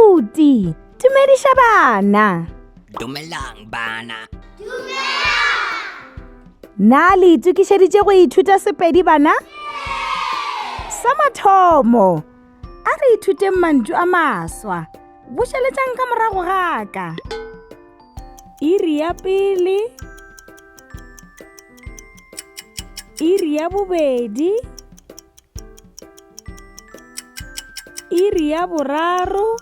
Abuti, dumedisha bana. Dumelang bana. Na le itukišeditše go ithuta Sepedi bana? Sa mathomo, a re ithuteng mantšu a maswa. Bušeletšang ka morago ga ka. Iri ya pele, iri ya bobedi, iri ya boraro,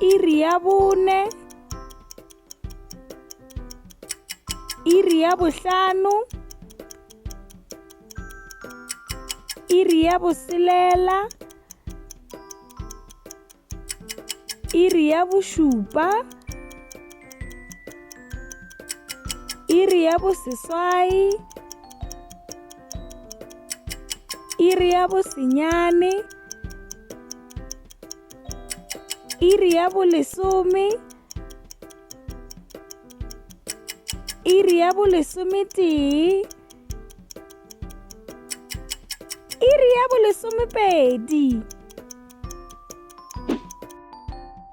iri ya bone, iri ya bohlano, iri ya boselela, iri ya bošupa, iri ya boseswai, iri ya bosenyane, iri ya bolesome, iri ya bolesometee, iri ya bolesomepedi.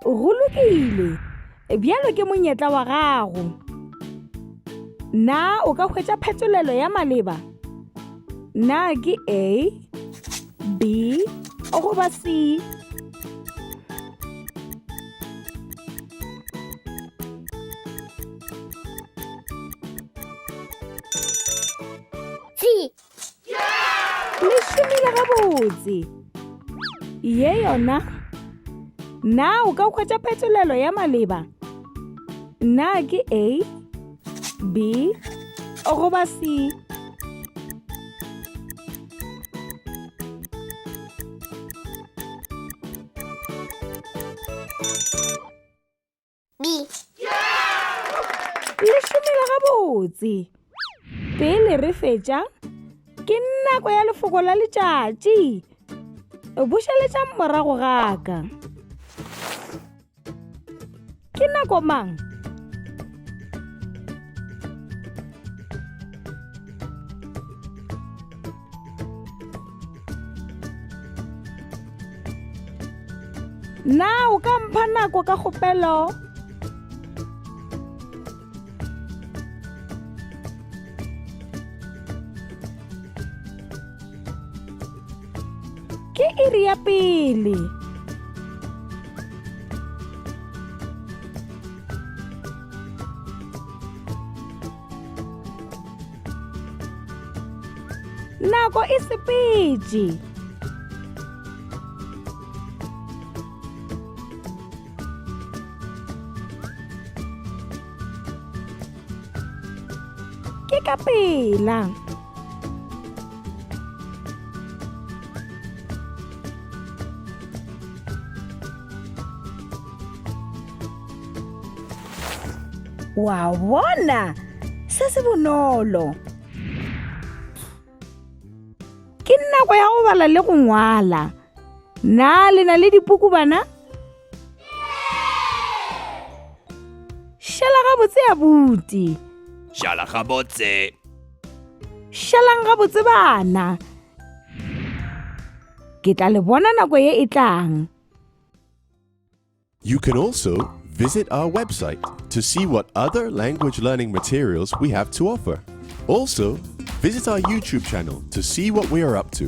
Go lokile, bjalo ke monyetla wa gago. Na o ka hwetša phetolelo ya maleba? Na ke A, B, goba C? Le šomile gabotse. Ye yona. Na o ka hwetša phetolelo ya maleba? Na ke A, B, goba C? B. Le šomile gabotse. Pele re fetša, ke nako ya lefoko la letšatši. Bušeletša morago ga ka. Ke nako mang? Na o ka mpha nako ka kgopelo? Ke iri ya pele. Nako e sepetše. Ke ka pela. Wa bona, se se bonolo. Ke nako ya go bala le go ngwala. Na le na le dipuku bana? Šala gabotse Abuti. Šala gabotse. Šalang gabotse bana. Ke tla le bona nako ye e tlang. You can also visit our website to see what other language learning materials we have to offer. Also, visit our YouTube channel to see what we are up to.